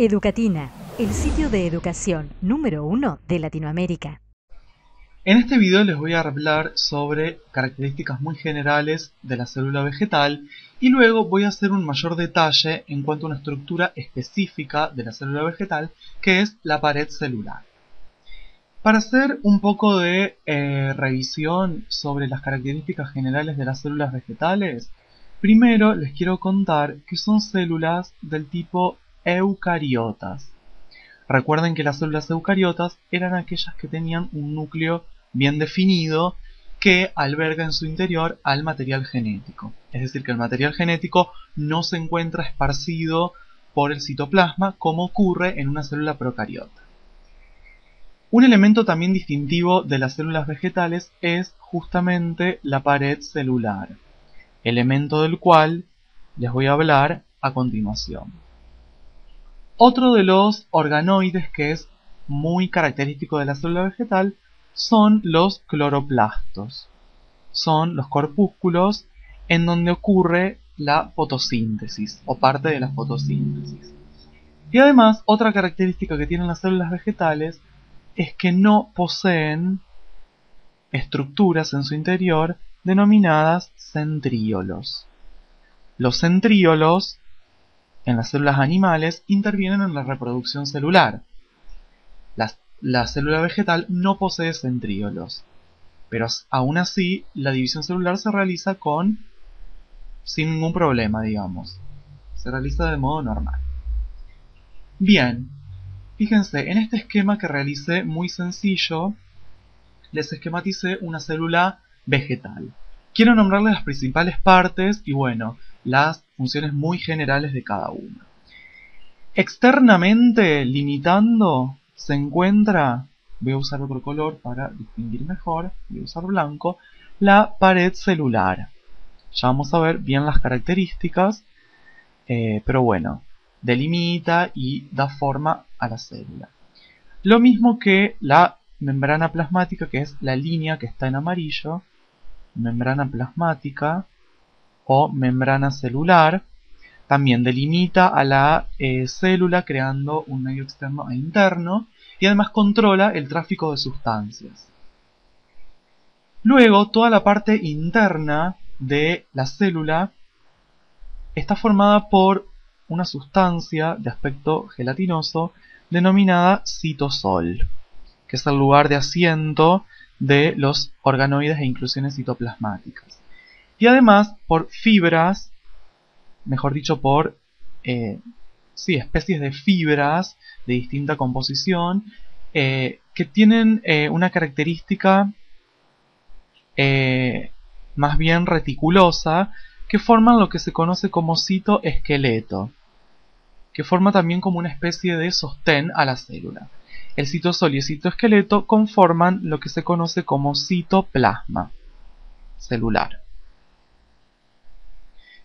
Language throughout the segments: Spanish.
Educatina, el sitio de educación número 1 de Latinoamérica. En este video les voy a hablar sobre características muy generales de la célula vegetal y luego voy a hacer un mayor detalle en cuanto a una estructura específica de la célula vegetal, que es la pared celular. Para hacer un poco de revisión sobre las características generales de las células vegetales, primero les quiero contar que son células del tipo eucariotas. Recuerden que las células eucariotas eran aquellas que tenían un núcleo bien definido que alberga en su interior al material genético. Es decir, que el material genético no se encuentra esparcido por el citoplasma como ocurre en una célula procariota. Un elemento también distintivo de las células vegetales es justamente la pared celular, elemento del cual les voy a hablar a continuación. Otro de los organoides que es muy característico de la célula vegetal son los cloroplastos. Son los corpúsculos en donde ocurre la fotosíntesis o parte de la fotosíntesis. Y además, otra característica que tienen las células vegetales es que no poseen estructuras en su interior denominadas centríolos. Los centríolos en las células animales intervienen en la reproducción celular. La célula vegetal no posee centríolos, pero aún así la división celular se realiza sin ningún problema, digamos. Se realiza de modo normal. Bien, fíjense, en este esquema que realicé muy sencillo, les esquematicé una célula vegetal. Quiero nombrarles las principales partes y bueno, las funciones muy generales de cada una. Externamente, limitando, se encuentra, voy a usar otro color para distinguir mejor, voy a usar blanco, la pared celular. Ya vamos a ver bien las características, pero bueno, delimita y da forma a la célula. Lo mismo que la membrana plasmática, que es la línea que está en amarillo, membrana plasmática o membrana celular, también delimita a la célula creando un medio externo e interno y además controla el tráfico de sustancias. Luego, toda la parte interna de la célula está formada por una sustancia de aspecto gelatinoso denominada citosol, que es el lugar de asiento de los organoides e inclusiones citoplasmáticas. Y además por fibras, mejor dicho por especies de fibras de distinta composición que tienen una característica más bien reticulosa, que forman lo que se conoce como citoesqueleto, que forma también como una especie de sostén a la célula. El citosol y el citoesqueleto conforman lo que se conoce como citoplasma celular.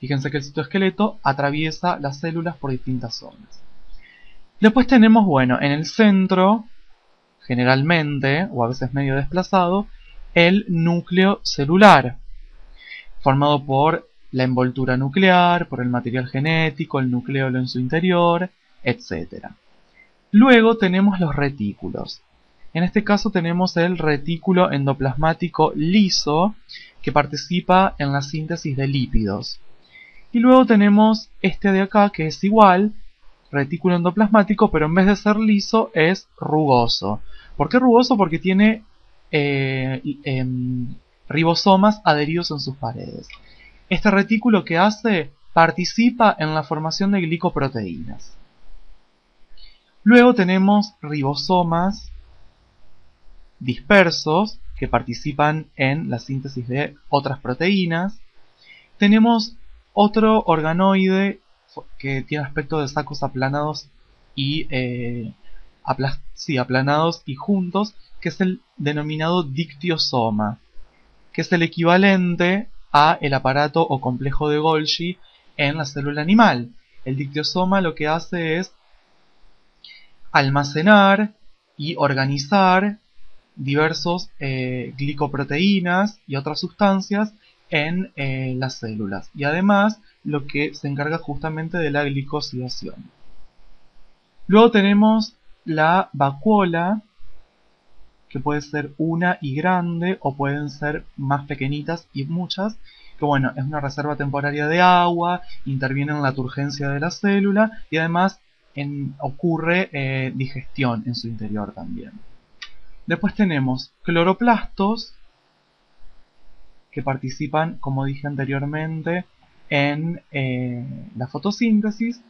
Fíjense que el citoesqueleto atraviesa las células por distintas zonas. Después tenemos, bueno, en el centro, generalmente, o a veces medio desplazado, el núcleo celular, formado por la envoltura nuclear, por el material genético, el nucleolo en su interior, etc. Luego tenemos los retículos. En este caso tenemos el retículo endoplasmático liso, que participa en la síntesis de lípidos. Y luego tenemos este de acá, que es igual, retículo endoplasmático, pero en vez de ser liso es rugoso. ¿Por qué rugoso? Porque tiene ribosomas adheridos en sus paredes. Este retículo, ¿qué hace? Participa en la formación de glicoproteínas. Luego tenemos ribosomas dispersos que participan en la síntesis de otras proteínas. Tenemos otro organoide que tiene aspecto de sacos aplanados y aplanados y juntos, que es el denominado dictiosoma, que es el equivalente a el aparato o complejo de Golgi en la célula animal. El dictiosoma lo que hace es almacenar y organizar diversos glicoproteínas y otras sustancias en las células, y además lo que se encarga justamente de la glicosidación. Luego tenemos la vacuola, que puede ser una y grande, o pueden ser más pequeñitas y muchas, que bueno, es una reserva temporaria de agua, interviene en la turgencia de la célula y además ocurre digestión en su interior también. Después tenemos cloroplastos, que participan, como dije anteriormente, en la fotosíntesis,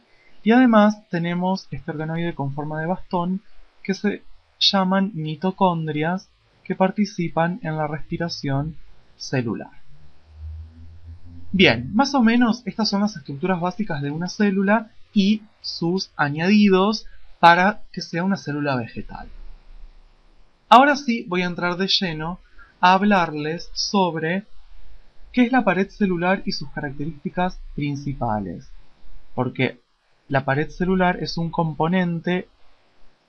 y además tenemos este organoide con forma de bastón que se llaman mitocondrias, que participan en la respiración celular. Bien, más o menos estas son las estructuras básicas de una célula y sus añadidos para que sea una célula vegetal. Ahora sí voy a entrar de lleno a hablarles sobre qué es la pared celular y sus características principales. Porque la pared celular es un componente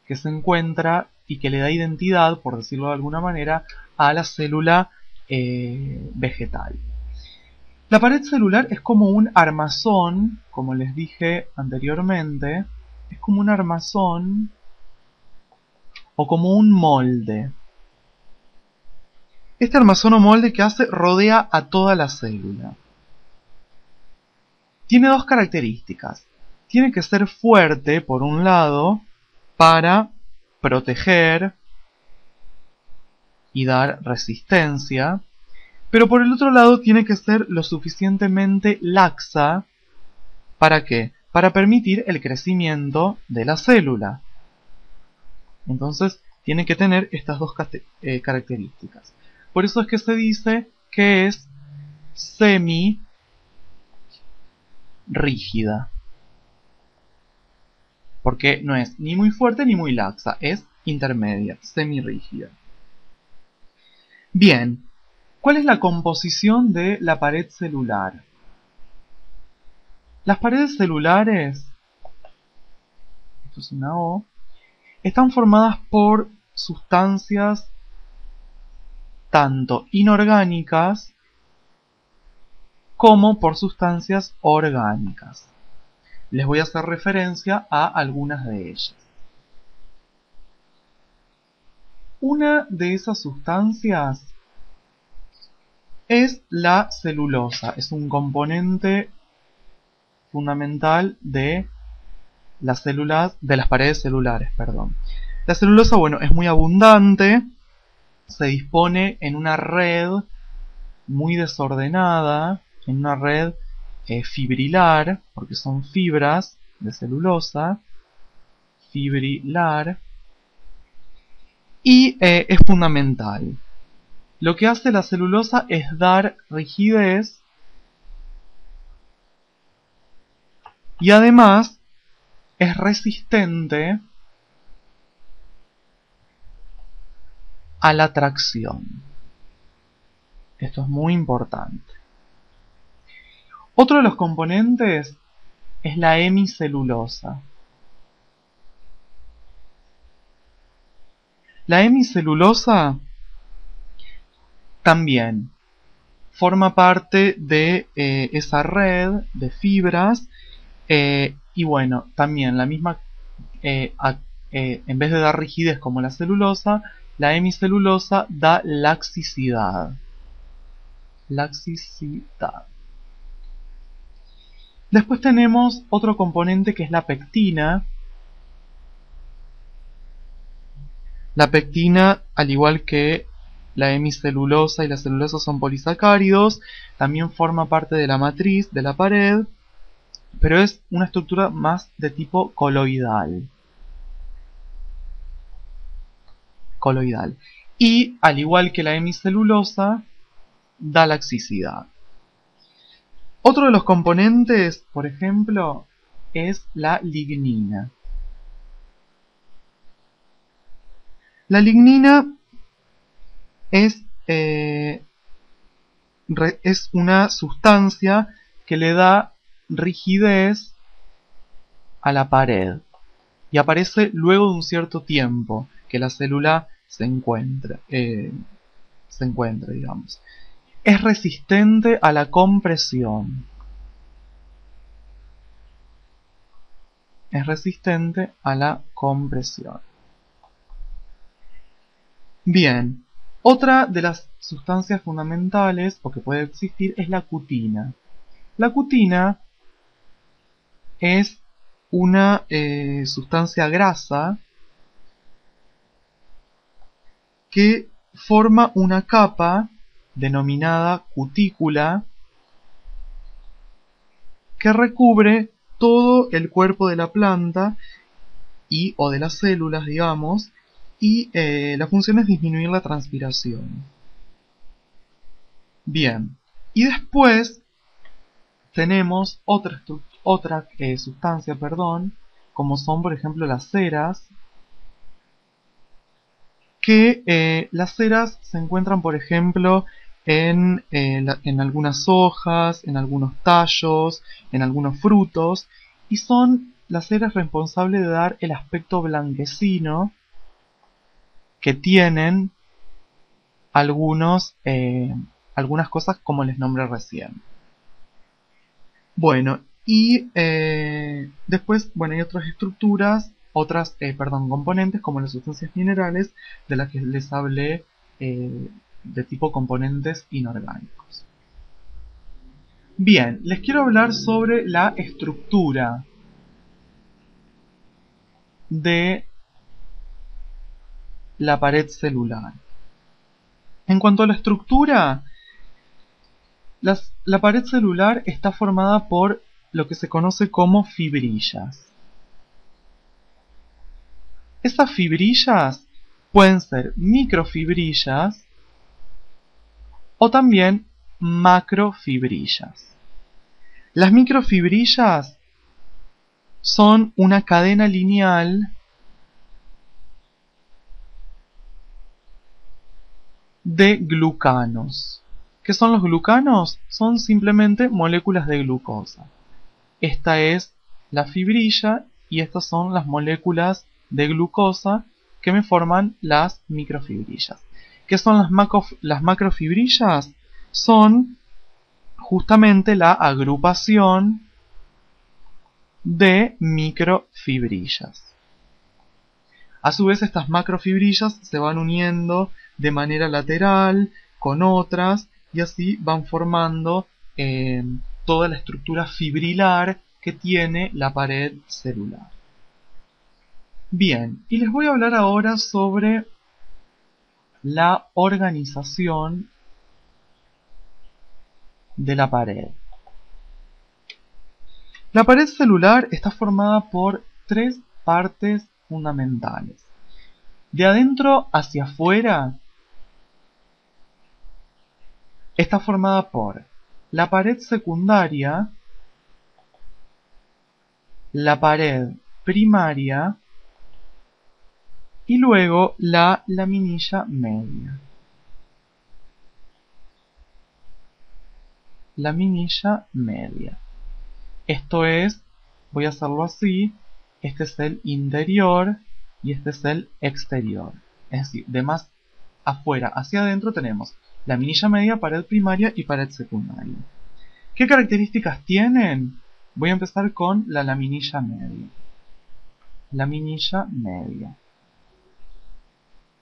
que se encuentra y que le da identidad, por decirlo de alguna manera, a la célula vegetal. La pared celular es como un armazón, como les dije anteriormente, es como un armazón o como un molde. Este armazón o molde que hace rodea a toda la célula. Tiene dos características. Tiene que ser fuerte, por un lado, para proteger y dar resistencia, pero por el otro lado tiene que ser lo suficientemente laxa. ¿Para qué? Para permitir el crecimiento de la célula. Entonces tiene que tener estas dos características. Por eso es que se dice que es semi-rígida. Porque no es ni muy fuerte ni muy laxa, es intermedia, semi-rígida. Bien, ¿cuál es la composición de la pared celular? Las paredes celulares, esto es una O, están formadas por sustancias tanto inorgánicas como por sustancias orgánicas. Les voy a hacer referencia a algunas de ellas. Una de esas sustancias es la celulosa, es un componente fundamental de las células, de las paredes celulares, perdón. La celulosa, bueno, es muy abundante, se dispone en una red muy desordenada, en una red fibrilar, porque son fibras de celulosa, fibrilar, y es fundamental. Lo que hace la celulosa es dar rigidez y además es resistente a la tracción. Esto es muy importante. Otro de los componentes es la hemicelulosa. La hemicelulosa también forma parte de esa red de fibras y bueno, también la misma, en vez de dar rigidez como la celulosa, la hemicelulosa da laxicidad. Laxicidad. Después tenemos otro componente que es la pectina. La pectina, al igual que la hemicelulosa y la celulosa son polisacáridos, también forma parte de la matriz de la pared, pero es una estructura más de tipo coloidal. Y al igual que la hemicelulosa, da laxicidad. Otro de los componentes, por ejemplo, es la lignina. La lignina es una sustancia que le da rigidez a la pared y aparece luego de un cierto tiempo que la célula se encuentra, digamos. Es resistente a la compresión. es resistente a la compresión. Bien, otra de las sustancias fundamentales o que puede existir es la cutina. La cutina es una sustancia grasa que forma una capa denominada cutícula que recubre todo el cuerpo de la planta o de las células, digamos, y la función es disminuir la transpiración. Bien, y después tenemos otra sustancia, como son por ejemplo las ceras, que las ceras se encuentran por ejemplo en algunas hojas, en algunos tallos, en algunos frutos, y son las ceras responsables de dar el aspecto blanquecino que tienen algunas cosas como les nombré recién. Bueno, y después, hay otras estructuras, componentes como las sustancias minerales de las que les hablé, de tipo componentes inorgánicos. Bien, les quiero hablar sobre la estructura de la pared celular. En cuanto a la estructura, la pared celular está formada por lo que se conoce como fibrillas. Esas fibrillas pueden ser microfibrillas o también macrofibrillas. Las microfibrillas son una cadena lineal de glucanos. ¿Qué son los glucanos? Son simplemente moléculas de glucosa. Esta es la fibrilla y estas son las moléculas de glucosa que me forman las microfibrillas. ¿Qué son las macrofibrillas? Son justamente la agrupación de microfibrillas. A su vez, estas macrofibrillas se van uniendo de manera lateral con otras y así van formando toda la estructura fibrilar que tiene la pared celular. Bien, y les voy a hablar ahora sobre la organización de la pared. La pared celular está formada por tres partes fundamentales. De adentro hacia afuera está formada por la pared secundaria, la pared primaria y luego la laminilla media. Laminilla media. Esto es, voy a hacerlo así, este es el interior y este es el exterior. Es decir, de más afuera hacia adentro tenemos laminilla media, pared primaria y pared secundaria. ¿Qué características tienen? Voy a empezar con la laminilla media. Laminilla media.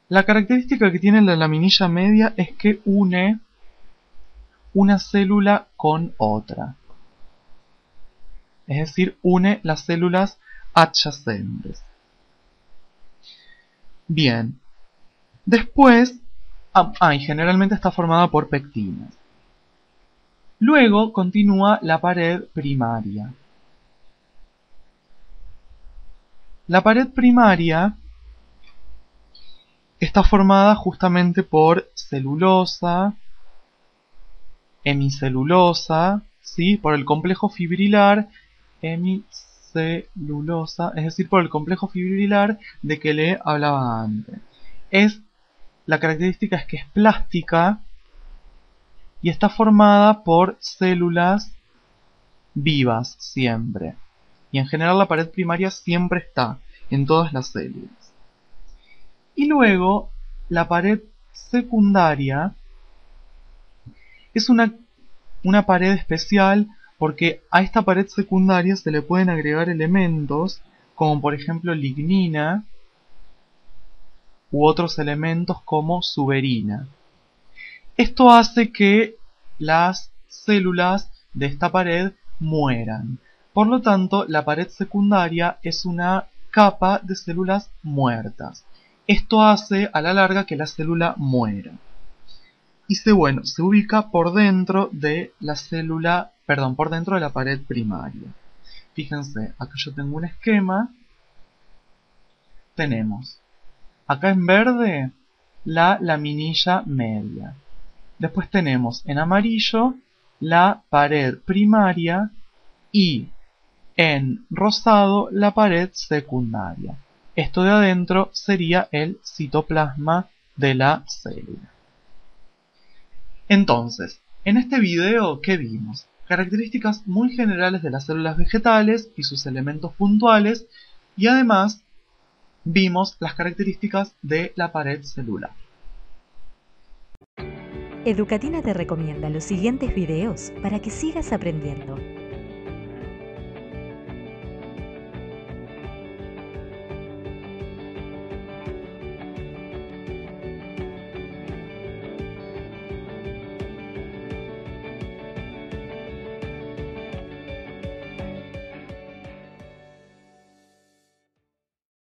La característica que tiene la laminilla media es que une una célula con otra. Es decir, une las células adyacentes. Bien. Después, y generalmente está formada por pectinas. Luego continúa la pared primaria. La pared primaria está formada justamente por celulosa, hemicelulosa, ¿sí? Por el complejo fibrilar, hemicelulosa, es decir, por el complejo fibrilar de que le hablaba antes. La característica es que es plástica y está formada por células vivas siempre. Y en general la pared primaria siempre está en todas las células. Y luego la pared secundaria es una pared especial porque a esta pared secundaria se le pueden agregar elementos como por ejemplo lignina u otros elementos como suberina. Esto hace que las células de esta pared mueran. Por lo tanto, la pared secundaria es una capa de células muertas. Esto hace a la larga que la célula muera. Y se ubica por dentro de la célula, perdón, por dentro de la pared primaria. Fíjense, acá yo tengo un esquema. Tenemos acá en verde la laminilla media. Después tenemos en amarillo la pared primaria y en rosado la pared secundaria. Esto de adentro sería el citoplasma de la célula. Entonces, en este video, ¿qué vimos? Características muy generales de las células vegetales y sus elementos puntuales, y además vimos las características de la pared celular. Educatina te recomienda los siguientes videos para que sigas aprendiendo.